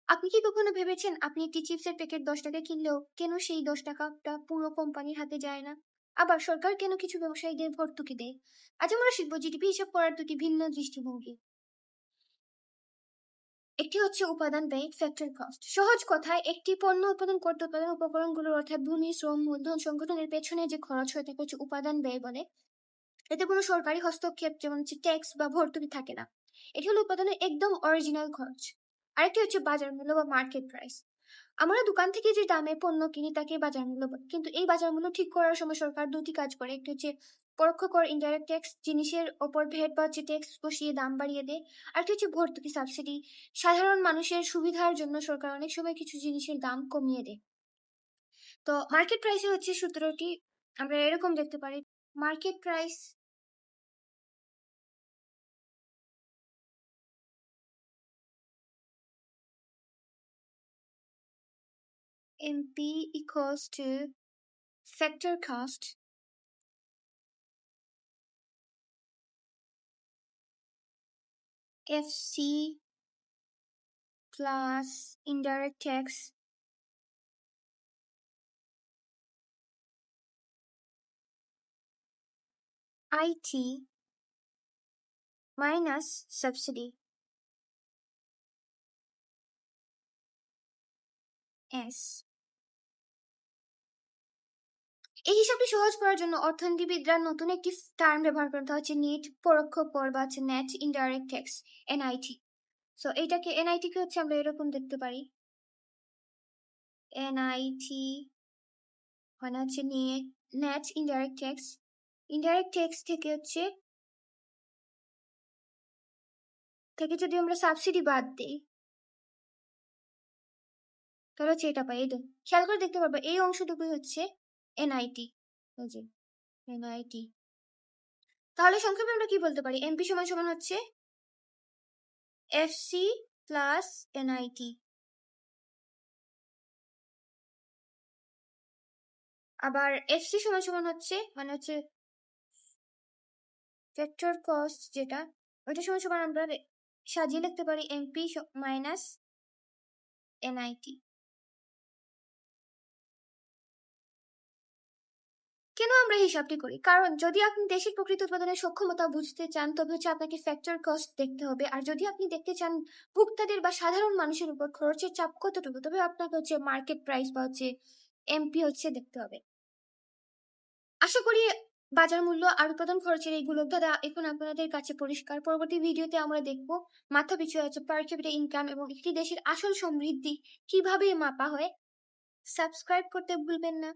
আপনি কি কখনো ভেবেছেন আপনি একটি চিপসের প্যাকেট 10 টাকায় কিনলেও কেন সেই 10 টাকাটা পুরো কোম্পানির হাতে যায় না? আবার সরকার কেন কিছু ব্যবসায়ীদের ভর্তুকি দেয়? আজ আমরা শিখব জিডিপি হিসাব করার দুটি ভিন্ন দৃষ্টিভঙ্গি। একটি হচ্ছে উপাদান ব্যয় ফ্যাক্টর কস্ট। সহজ কথায় একটি পণ্য উৎপাদন করতে উৎপাদন উপকরণগুলোর অর্থাৎ ভূমি, শ্রম, মূলধন সংগঠনের পেছনে যে খরচ হয়ে থাকে হচ্ছে উপাদান ব্যয় বলে। এতে কোনো সরকারি হস্তক্ষেপ যেমন হচ্ছে ট্যাক্স বা ভর্তুকি থাকে না। এটি হলো উৎপাদনের একদম অরিজিনাল খরচ। আরেকটি হচ্ছে বাজার মূল্য বা মার্কেট প্রাইস। আমরা দোকান থেকে যে দামে পণ্য কিনি তাকে বাজার মূল্য বলে। কিন্তু এই বাজার মূল্য ঠিক করার সময় সরকার দুটি কাজ করে। একটি হচ্ছে পরোক্ষ কর ইনডাইরেক্ট ট্যাক্স, জিনিসের ওপর ভ্যাট বা হচ্ছে ট্যাক্স বসিয়ে দাম বাড়িয়ে দেয়। আরেকটি হচ্ছে ভর্তুকি সাবসিডি। সাধারণ মানুষের সুবিধার জন্য সরকার অনেক সময় কিছু জিনিসের দাম কমিয়ে দেয়। তো মার্কেট প্রাইসে হচ্ছে সূত্রটি আমরা এরকম দেখতে পারি। Market price MP equals to factor cost FC plus indirect tax IT minus subsidy S। এই হিসাবটি সহজ করার জন্য অর্থনীতিবিদরা নতুন একটি টার্ম ব্যবহার করেন, তা হচ্ছে নেট পরোক্ষ কর বা হচ্ছে net indirect tax, NIT। So এইটাকে NIT কে হচ্ছে আমরা এরকম দেখতে পারি। NIT মানে হচ্ছে net indirect tax. Indirect tax থেকে যদি আমরা সাবসিডি বাদ দিই তাহলে হচ্ছে এটা পাই। এই তো খেয়াল করে দেখতে পারবো এই অংশটুকুই হচ্ছে NIT। ওই যে NIT। তাহলে সংক্ষেপে আমরা কি বলতে পারি? MP সমান সমান হচ্ছে FC প্লাস NIT। আবার FC সমান সমান হচ্ছে মানে হচ্ছে ফ্যাক্টর কস্ট যেটা, ওইটা সমান সমান আমরা সাজিয়ে লিখতে পারি MP মাইনাস NIT। কেন আমরা এই হিসাবটি করি? কারণ যদি আপনি দেশের প্রকৃত উৎপাদনের সক্ষমতা বুঝতে চান তবে হচ্ছে আপনাকে ফ্যাক্টর কস্ট দেখতে হবে। আর যদি আপনি দেখতে চান ভোক্তাদের বা সাধারণ মানুষের উপর খরচের চাপ কতটুকু, তবে আপনাকে হচ্ছে মার্কেট প্রাইস বা হচ্ছে MP হচ্ছে দেখতে হবে। আশা করি বাজার মূল্য আর উৎপাদন খরচের এইগুলো দ্বারা এখন আপনাদের কাছে পরিষ্কার। পরবর্তী ভিডিওতে আমরা দেখব মাথা পিছু হচ্ছে পার ক্যাপিটা ইনকাম এবং একটি দেশের আসল সমৃদ্ধি কিভাবে মাপা হয়। সাবস্ক্রাইব করতে ভুলবেন না।